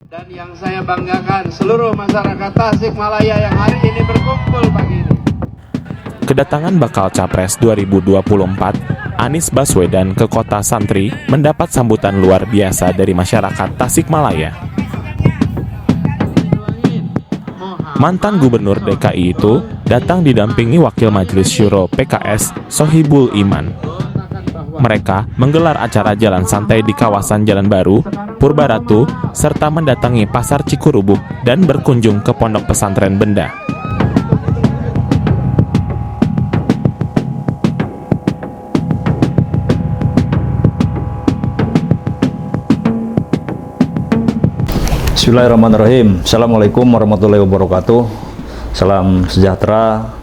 Dan yang saya banggakan seluruh masyarakat Tasikmalaya yang hari ini berkumpul pagi ini. Kedatangan bakal Capres 2024, Anies Baswedan ke Kota Santri mendapat sambutan luar biasa dari masyarakat Tasikmalaya. Mantan Gubernur DKI itu datang didampingi Wakil Majelis Syuro PKS Sohibul Iman. Mereka menggelar acara jalan santai di kawasan Jalan Baru, Purbaratu, serta mendatangi Pasar Cikurubuk dan berkunjung ke Pondok Pesantren Benda. Bismillahirrahmanirrahim. Assalamualaikum warahmatullahi wabarakatuh. Salam sejahtera,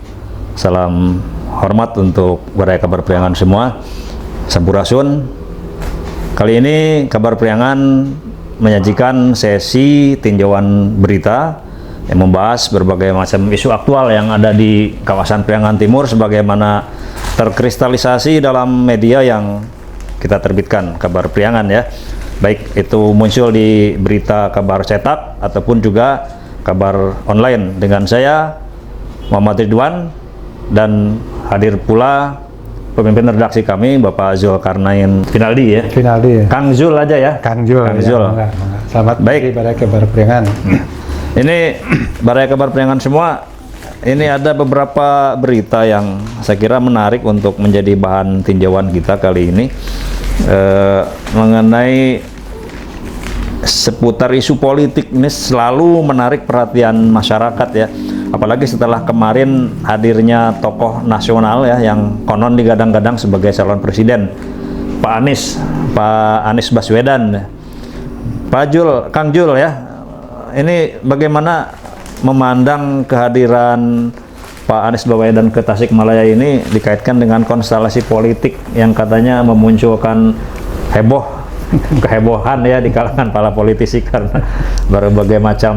salam hormat untuk para kabar priangan semua. Sampurasun. Kali ini kabar priangan menyajikan sesi tinjauan berita yang membahas berbagai macam isu aktual yang ada di kawasan Priangan Timur sebagaimana terkristalisasi dalam media yang kita terbitkan, kabar priangan ya. Baik itu muncul di berita kabar cetak ataupun juga kabar online dengan saya Muhammad Ridwan, dan hadir pula pemimpin redaksi kami Bapak Zulkarnain Finaldi ya. Finaldi ya. Kang Zul aja ya. Kang Zul. Kang Zul. Ya, selamat pagi pada kabar priangan. Ini Balai Kabar Priangan semua, ini ada beberapa berita yang saya kira menarik untuk menjadi bahan tinjauan kita kali ini. Mengenai seputar isu politik ini selalu menarik perhatian masyarakat ya, apalagi setelah kemarin hadirnya tokoh nasional ya yang konon digadang-gadang sebagai calon presiden, Pak Anies Baswedan. Kang Jul ya, ini bagaimana memandang kehadiran Pak Anies Baswedan ke Tasikmalaya ini dikaitkan dengan konstelasi politik yang katanya memunculkan kehebohan ya di kalangan para politisi karena berbagai macam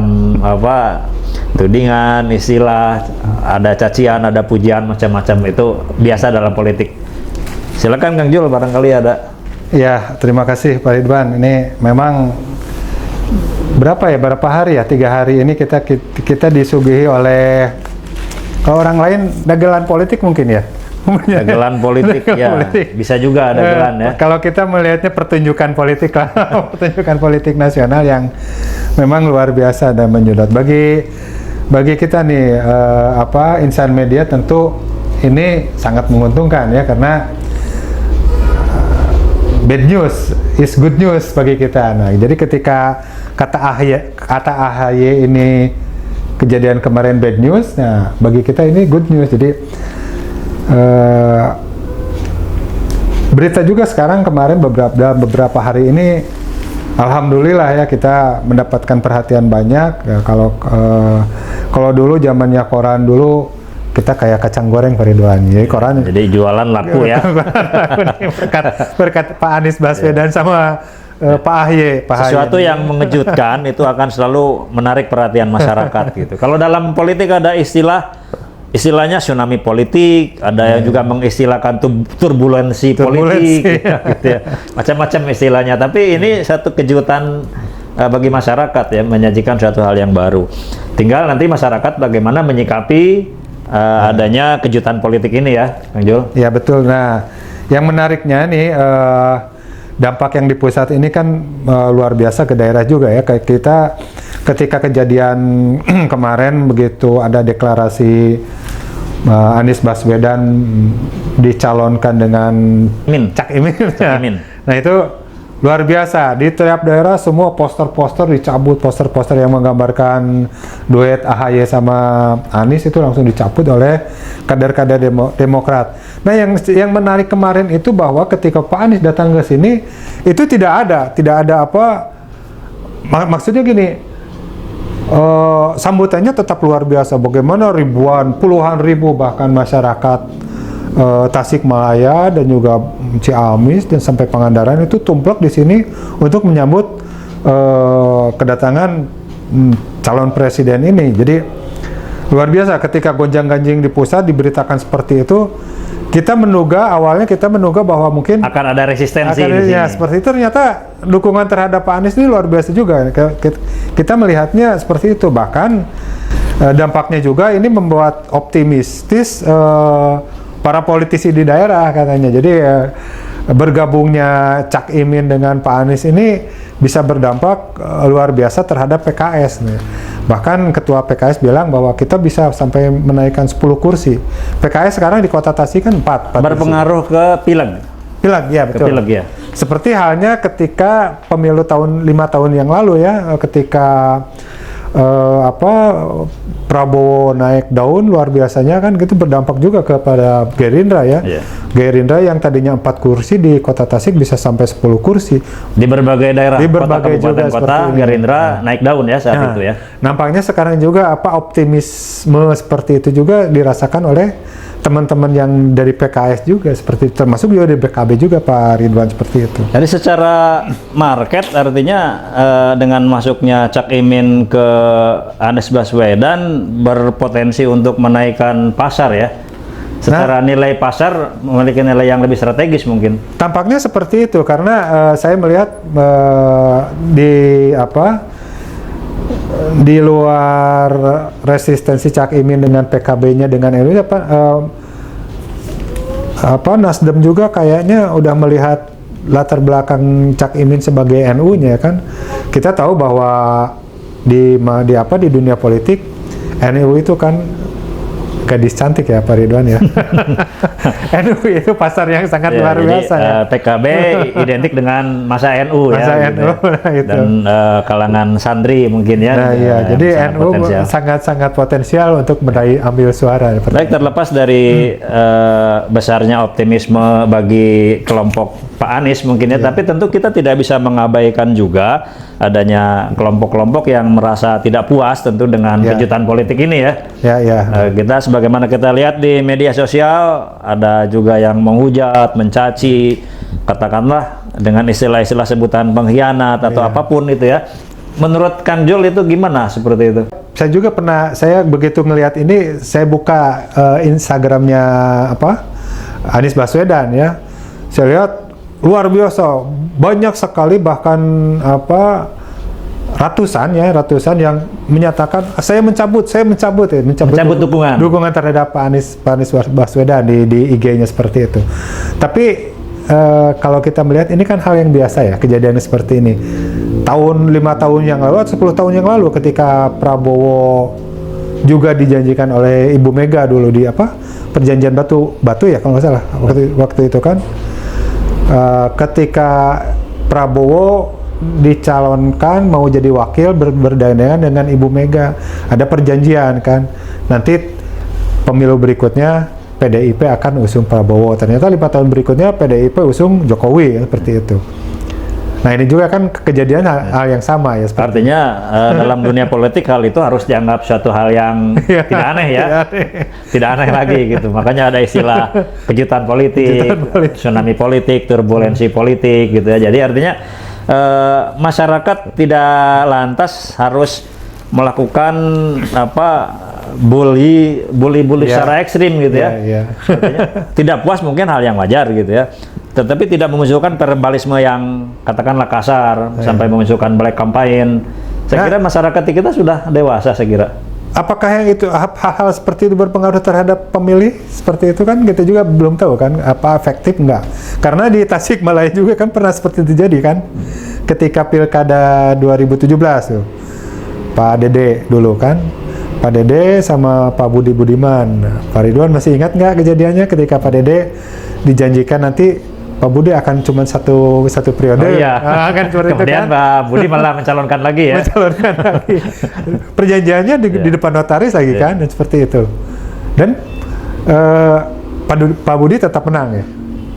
tudingan, istilah, ada cacian, ada pujian, macam-macam itu biasa dalam politik. Silakan Kang Jul, barangkali ada. Ya, terima kasih Pak Ridwan. Ini memang berapa hari ya? 3 hari ini kita disuguhi oleh, kalau orang lain dagelan politik mungkin ya. Dagelan politik ya, politik. Bisa juga dagelan ya. Kalau kita melihatnya pertunjukan politik lah, pertunjukan politik nasional yang memang luar biasa dan menyedot. Bagi kita nih, insan media tentu ini sangat menguntungkan ya, karena bad news is good news bagi kita. Nah, jadi ketika kata AHY ini kejadian kemarin bad news, nah bagi kita ini good news. Jadi berita juga sekarang kemarin beberapa hari ini alhamdulillah ya kita mendapatkan perhatian banyak ya. Kalau dulu zamannya koran dulu kita kayak kacang goreng Pak Ridwan, jadi jualan laku ya. berkat Pak Anies Baswedan sama Pak AHY. Sesuatu yang mengejutkan itu akan selalu menarik perhatian masyarakat gitu. Kalau dalam politik ada istilahnya tsunami politik, ada yang juga mengistilahkan turbulensi politik, gitu ya. Macam-macam istilahnya. Tapi ini satu kejutan bagi masyarakat ya, menyajikan suatu hal yang baru. Tinggal nanti masyarakat bagaimana menyikapi adanya kejutan politik ini ya, Kang Jul. Ya betul. Nah, yang menariknya nih dampak yang di pusat ini kan luar biasa ke daerah juga ya. Kayak kita ketika kejadian kemarin begitu ada deklarasi Anies Baswedan dicalonkan dengan Cak Imin. Nah itu luar biasa, di tiap daerah semua poster-poster dicabut, poster-poster yang menggambarkan duet AHY sama Anies itu langsung dicabut oleh kader-kader Demokrat. Nah yang menarik kemarin itu bahwa ketika Pak Anies datang ke sini itu tidak ada maksudnya gini, sambutannya tetap luar biasa. Bagaimana puluhan ribu bahkan masyarakat Tasikmalaya dan juga Ciamis dan sampai Pangandaran itu tumplek di sini untuk menyambut kedatangan calon presiden ini. Jadi Luar biasa ketika gonjang-ganjing di pusat diberitakan seperti itu, awalnya kita menduga bahwa mungkin Akan ada resistensi akan, di sini. ya, seperti itu. Ternyata dukungan terhadap Pak Anies ini luar biasa juga. Kita melihatnya seperti itu. Bahkan dampaknya juga ini membuat optimistis para politisi di daerah katanya. Jadi bergabungnya Cak Imin dengan Pak Anies ini bisa berdampak luar biasa terhadap PKS nih. Bahkan ketua PKS bilang bahwa kita bisa sampai menaikkan 10 kursi. PKS sekarang di Kota Tasik kan 4 Berpengaruh ke pileg. Pileg, ya betul. Ke pileg ya. Seperti halnya ketika pemilu 5 tahun yang lalu ya, ketika Prabowo naik daun luar biasanya kan, gitu berdampak juga kepada Gerindra ya. Iya. Gerindra yang tadinya 4 kursi di Kota Tasik bisa sampai 10 kursi. Di berbagai daerah, Di berbagai kota, kabupaten, juga kota, seperti ini. Gerindra naik daun ya saat itu ya. Nampaknya sekarang juga optimisme seperti itu juga dirasakan oleh teman-teman yang dari PKS juga, seperti termasuk juga dari PKB juga Pak Ridwan, seperti itu. Jadi secara market artinya dengan masuknya Cak Imin ke Anies Baswedan berpotensi untuk menaikkan pasar ya. Secara nilai pasar memiliki nilai yang lebih strategis mungkin. Tampaknya seperti itu karena saya melihat di luar resistensi Cak Imin dengan PKB-nya dengan NU Nasdem juga kayaknya udah melihat latar belakang Cak Imin sebagai NU-nya kan. Kita tahu bahwa di dunia politik NU itu kan gadis cantik ya Pak Ridwan ya. NU itu pasar yang sangat Ya, luar jadi, biasa ya. PKB identik dengan masa NU Masa ya. NU, nah, itu. Dan kalangan santri mungkin ya. Nah iya, yang jadi sangat NU potensial. sangat potensial untuk meraih ambil suara. Baik, terlepas dari besarnya optimisme bagi kelompok Pak Anies mungkin ya, tapi tentu kita tidak bisa mengabaikan juga adanya kelompok-kelompok yang merasa tidak puas tentu dengan kejutan politik ini ya. Ya. Kita sebagaimana kita lihat di media sosial ada juga yang menghujat, mencaci, katakanlah dengan istilah-istilah sebutan pengkhianat atau apapun itu ya. Menurut Kang Jul itu gimana seperti itu? Saya begitu ngelihat ini, saya buka Instagramnya Anies Baswedan ya. Saya lihat luar biasa, banyak sekali bahkan ratusan yang menyatakan saya mencabut dukungan terhadap Pak Anies Baswedan di IG-nya seperti itu. Tapi kalau kita melihat ini kan hal yang biasa ya, kejadian seperti ini. 5 tahun yang lalu atau 10 tahun yang lalu ketika Prabowo juga dijanjikan oleh Ibu Mega dulu di perjanjian batu ya kalau nggak salah waktu itu kan. Ketika Prabowo dicalonkan mau jadi wakil berdandangan dengan Ibu Mega, ada perjanjian kan, nanti pemilu berikutnya PDIP akan usung Prabowo. Ternyata 5 tahun berikutnya PDIP usung Jokowi ya, seperti itu. Nah ini juga kan kejadian hal yang sama ya. Artinya dalam dunia politik hal itu harus dianggap suatu hal yang tidak aneh ya, tidak aneh lagi gitu. Makanya ada istilah kejutan politik, tsunami politik, turbulensi politik gitu ya. Jadi artinya masyarakat tidak lantas harus melakukan bully secara ekstrim gitu ya. Artinya, tidak puas mungkin hal yang wajar gitu ya. Tetapi tidak memunculkan verbalisme yang katakanlah kasar sampai memunculkan black campaign. Saya kira masyarakat kita sudah dewasa saya kira. Apakah yang itu hal-hal seperti itu berpengaruh terhadap pemilih seperti itu kan kita juga belum tahu kan apa efektif enggak. Karena di Tasikmalaya juga kan pernah seperti itu terjadi kan. Ketika Pilkada 2017 tuh. Pak Dede dulu kan. Pak Dede sama Pak Budi Budiman. Pak Ridwan masih ingat nggak kejadiannya ketika Pak Dede dijanjikan nanti Pak Budi akan cuma satu periode. Oh iya. Kan seperti Kemudian itu kan. Pak Budi malah mencalonkan lagi ya. Mencalonkan lagi. Perjanjiannya di depan notaris lagi kan, dan seperti itu. Dan Pak Budi tetap menang ya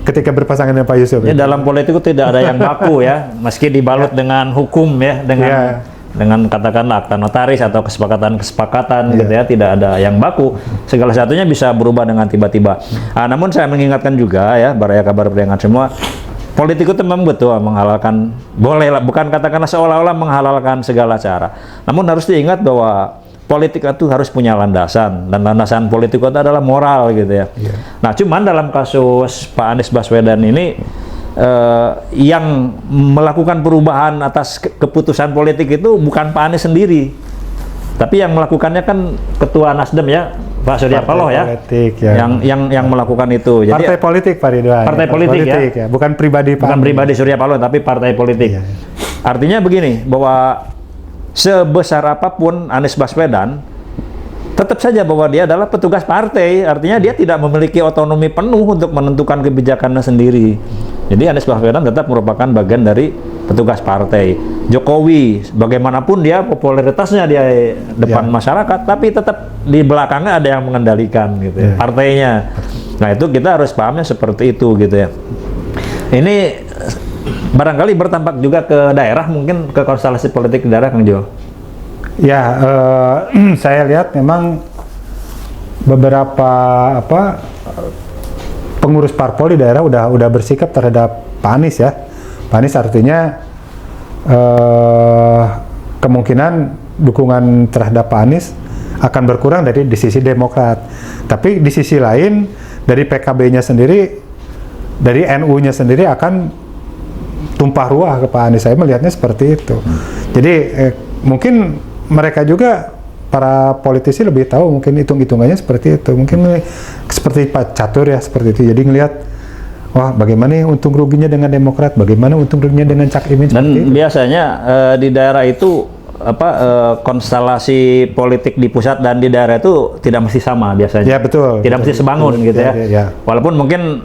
ketika berpasangan dengan Pak Yusuf. Ya, dalam politik itu tidak ada yang baku ya, meski dibalut dengan hukum ya, dengan katakanlah akta notaris atau kesepakatan gitu ya, tidak ada yang baku. Segala satunya bisa berubah dengan tiba-tiba. Namun saya mengingatkan juga ya, baraya kabar priangan semua, politik itu memang betul menghalalkan, boleh lah, bukan katakanlah seolah-olah menghalalkan segala cara. Namun harus diingat bahwa politik itu harus punya landasan, dan landasan politik itu adalah moral gitu ya. Nah, cuman dalam kasus Pak Anies Baswedan ini yang melakukan perubahan atas keputusan politik itu bukan Pak Anies sendiri, tapi yang melakukannya kan Ketua Nasdem ya, Pak Surya Paloh ya, politik, ya, yang melakukan itu. Jadi partai politik Pak Ridwan. Partai politik ya, bukan pribadi Pak. Bukan pribadi Surya Paloh, tapi partai politik. Iya. Artinya begini, bahwa sebesar apapun Anies Baswedan, tetap saja bahwa dia adalah petugas partai. Artinya dia tidak memiliki otonomi penuh untuk menentukan kebijakannya sendiri. Jadi Anies Baswedan tetap merupakan bagian dari petugas partai. Jokowi, bagaimanapun dia popularitasnya di depan masyarakat, tapi tetap di belakangnya ada yang mengendalikan gitu ya, partainya. Nah, itu kita harus pahamnya seperti itu gitu ya. Ini barangkali bertampak juga ke daerah, mungkin ke konstelasi politik di daerah, Kang Jo. Ya, saya lihat memang beberapa pengurus parpol di daerah udah bersikap terhadap Pak Anies ya. Pak Anies artinya kemungkinan dukungan terhadap Pak Anies akan berkurang dari di sisi Demokrat. Tapi di sisi lain dari PKB-nya sendiri, dari NU-nya sendiri akan tumpah ruah ke Pak Anies. Saya melihatnya seperti itu. Jadi mungkin mereka juga, para politisi lebih tahu, mungkin hitung-hitungannya seperti itu. Mungkin seperti Pak Catur ya, seperti itu. Jadi ngelihat, wah bagaimana untung ruginya dengan Demokrat, bagaimana untung ruginya dengan Cak Imin. Dan biasanya di daerah itu konstelasi politik di pusat dan di daerah itu tidak mesti sama biasanya. Ya betul. Tidak mesti sebangun gitu ya. Ya. Walaupun mungkin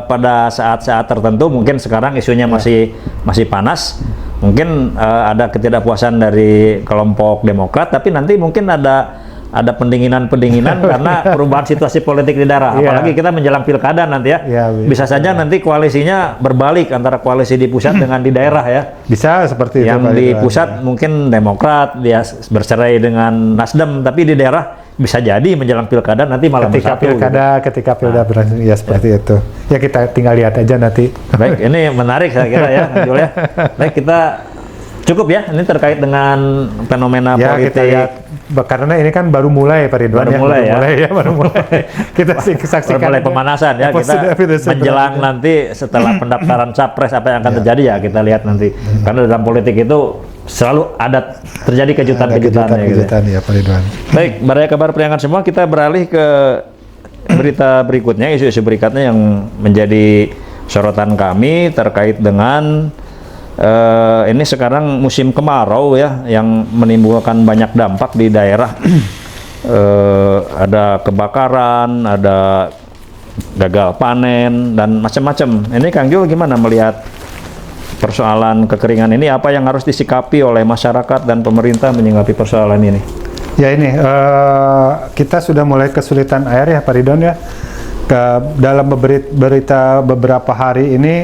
pada saat-saat tertentu, mungkin sekarang isunya masih panas. Mungkin ada ketidakpuasan dari kelompok Demokrat, tapi nanti mungkin ada pendinginan karena perubahan situasi politik di daerah. Apalagi kita menjelang pilkada nanti ya. Bisa saja nanti koalisinya berbalik antara koalisi di pusat dengan di daerah ya. Bisa seperti yang itu. Yang di pusat mungkin Demokrat, dia bercerai dengan Nasdem, tapi di daerah bisa jadi menjelang pilkada nanti malah ketika bersatu. Ketika pilkada berlangsung ya seperti itu. Ya kita tinggal lihat aja nanti. Baik, ini menarik saya kira ya, Jul ya. Baik, kita cukup ya, ini terkait dengan fenomena politik. Kita lihat, karena ini kan baru mulai Pak Ridwan. Baru mulai. Kita saksikan. Mulai pemanasan ya, kita menjelang nanti setelah pendaftaran capres apa yang akan terjadi ya, kita lihat nanti. Karena dalam politik itu selalu ada terjadi kejutan-kejutannya gitu. Ya Pak Ridwan. Baik, Baraya Kabar Priangan semua, kita beralih ke berita berikutnya, isu-isu berikutnya yang menjadi sorotan kami terkait dengan ini sekarang musim kemarau ya, yang menimbulkan banyak dampak di daerah. Ada kebakaran, ada gagal panen, dan macam-macam. Ini Kang Jul gimana melihat persoalan kekeringan ini? Apa yang harus disikapi oleh masyarakat dan pemerintah menyikapi persoalan ini? Ya ini, kita sudah mulai kesulitan air ya Pak Ridwan ya. Dalam berita beberapa hari ini,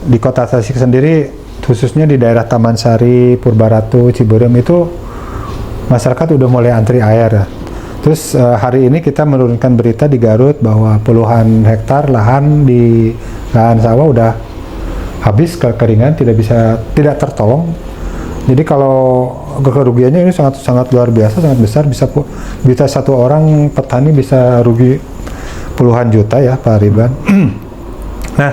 di kota Tasik sendiri, khususnya di daerah Taman Sari, Purbaratu, Ciberem itu, masyarakat udah mulai antri air ya. Terus hari ini kita menurunkan berita di Garut bahwa puluhan hektar lahan di lahan sawah udah habis kekeringan, tidak tertolong. Jadi kalau kerugiannya ini sangat luar biasa, sangat besar, bisa satu orang petani bisa rugi puluhan juta ya Pak Ridwan. Nah,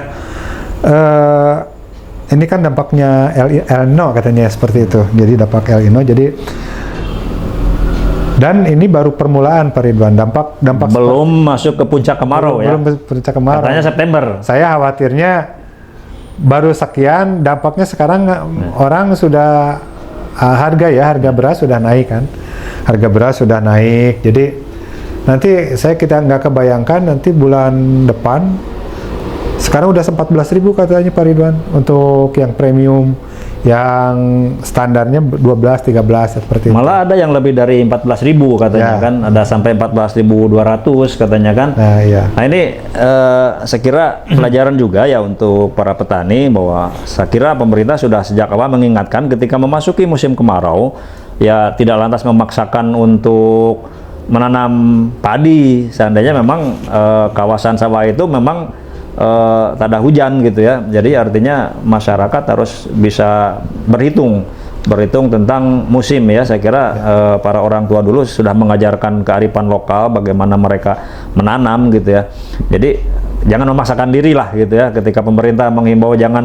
ini kan dampaknya El Nino katanya seperti itu. Jadi dampak El Nino. Dan ini baru permulaan Pak Ridwan. Dampak belum masuk ke puncak kemarau ya. Belum puncak kemarau. Katanya September. Saya khawatirnya baru sekian, dampaknya sekarang orang sudah harga beras sudah naik kan. Harga beras sudah naik. Jadi nanti kita nggak kebayangkan nanti bulan depan, sekarang udah 14.000 katanya Pak Ridwan untuk yang premium, yang standarnya 12, 13 seperti itu. Malah ada yang lebih dari 14.000 katanya kan, ada sampai 14.200 katanya kan. Nah ini saya kira pelajaran juga ya untuk para petani, bahwa saya kira pemerintah sudah sejak awal mengingatkan ketika memasuki musim kemarau ya tidak lantas memaksakan untuk menanam padi seandainya memang kawasan sawah itu memang tak ada hujan gitu ya. Jadi artinya masyarakat harus bisa berhitung berhitung tentang musim ya. Saya kira para orang tua dulu sudah mengajarkan kearifan lokal, bagaimana mereka menanam gitu ya. Jadi jangan memaksakan diri lah gitu ya. Ketika pemerintah menghimbau jangan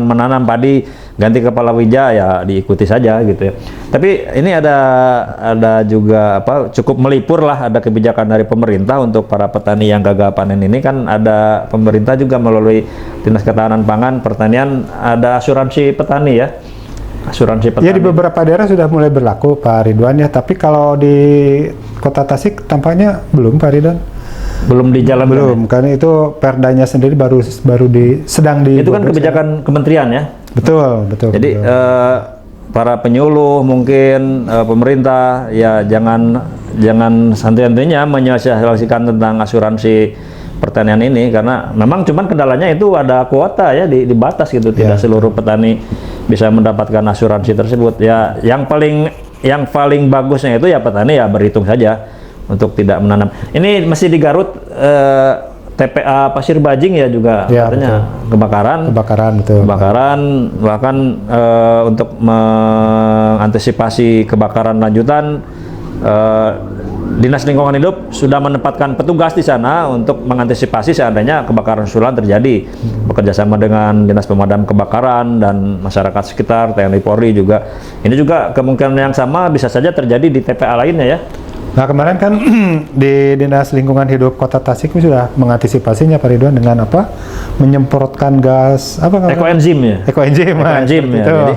menanam padi, ganti kepala wija, ya diikuti saja gitu ya. Tapi ini ada juga cukup melipur lah, ada kebijakan dari pemerintah untuk para petani yang gagal panen ini. Kan ada pemerintah juga melalui Dinas Ketahanan Pangan Pertanian, ada asuransi petani ya. Asuransi petani. Ya, di beberapa daerah sudah mulai berlaku Pak Ridwan ya, tapi kalau di Kota Tasik tampaknya belum Pak Ridwan. Belum dijalankan. Belum, karena itu perdanya sendiri sedang di. Itu kan kebijakan kementerian ya. Betul. Jadi para penyuluh mungkin pemerintah ya jangan santai-santainya menyosialisasikan tentang asuransi pertanian ini, karena memang cuman kendalanya itu ada kuota ya, di batas gitu. Tidak seluruh petani bisa mendapatkan asuransi tersebut. Ya yang paling bagusnya itu ya petani ya berhitung saja untuk tidak menanam. Ini masih di Garut, TPA Pasir Bajing ya juga katanya kebakaran, betul. Kebakaran, bahkan untuk mengantisipasi kebakaran lanjutan, Dinas Lingkungan Hidup sudah menempatkan petugas di sana untuk mengantisipasi seandainya kebakaran susulan terjadi. Bekerjasama dengan Dinas Pemadam Kebakaran dan masyarakat sekitar, TNI Polri juga. Ini juga kemungkinan yang sama bisa saja terjadi di TPA lainnya ya. Nah, kemarin kan di Dinas Lingkungan Hidup Kota Tasik sudah mengantisipasinya Pak Ridwan dengan menyemprotkan gas ekoenzim ya. Ekoenzim ya. Jadi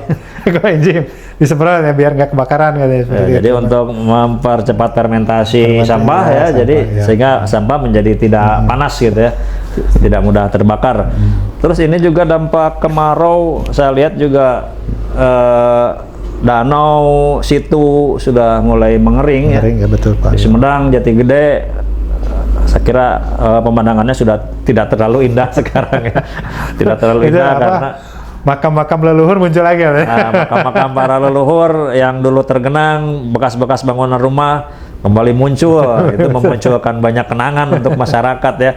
ekoenzim disemprot ya biar nggak kebakaran katanya. Jadi untuk mempercepat fermentasi sampah ya, jadi sehingga sampah menjadi tidak panas gitu ya, tidak mudah terbakar. Terus ini juga dampak kemarau, saya lihat juga danau situ sudah mulai mengering ya. Betul Pak. Di Sumedang, Jati Gede, saya kira pemandangannya sudah tidak terlalu indah sekarang ya. Tidak terlalu indah karena makam-makam leluhur muncul lagi ya. Makam-makam para leluhur yang dulu tergenang, bekas-bekas bangunan rumah kembali muncul. Itu memunculkan banyak kenangan untuk masyarakat ya.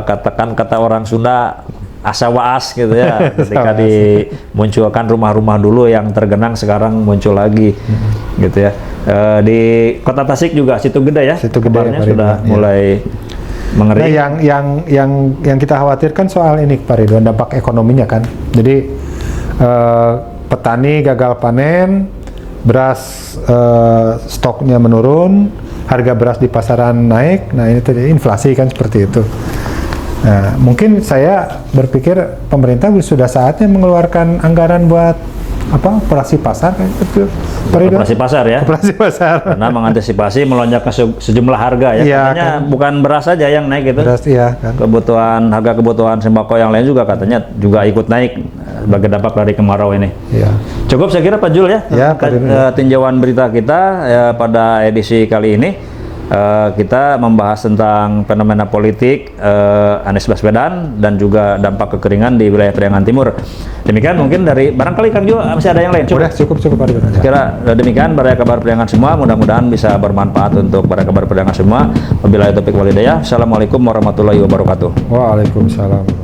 Katakan kata orang Sunda, asa waas gitu ya. Ketika dimunculkan rumah-rumah dulu yang tergenang sekarang muncul lagi gitu ya. Di Kota Tasik juga Situ Gede ya. Situ Gede sudah mulai mengering. Nah, yang kita khawatirkan soal ini Pak Ridwan, dampak ekonominya kan. Jadi petani gagal panen, beras stoknya menurun, harga beras di pasaran naik. Nah, ini terjadi inflasi kan seperti itu. Nah, mungkin saya berpikir pemerintah sudah saatnya mengeluarkan anggaran buat operasi pasar kayak gitu. Operasi pasar ya. Operasi pasar. Karena mengantisipasi melonjaknya sejumlah harga ya. Katanya kan, bukan beras saja yang naik gitu. Beras kan. Harga kebutuhan sembako yang lain juga katanya juga ikut naik sebagai dampak dari kemarau ini. Iya. Cukup saya kira Pak Jul ya. Tinjauan berita kita ya, pada edisi kali ini. Kita membahas tentang fenomena politik Anies Baswedan dan juga dampak kekeringan di wilayah Priangan Timur. Demikian mungkin dari barangkali Kang Jo masih ada yang lain. Udah cukup Pak. Kira demikian para kabar Priangan semua, mudah-mudahan bisa bermanfaat untuk para kabar Priangan semua. Wabillahi taufiq wal hidayah. Assalamualaikum warahmatullahi wabarakatuh. Waalaikumsalam.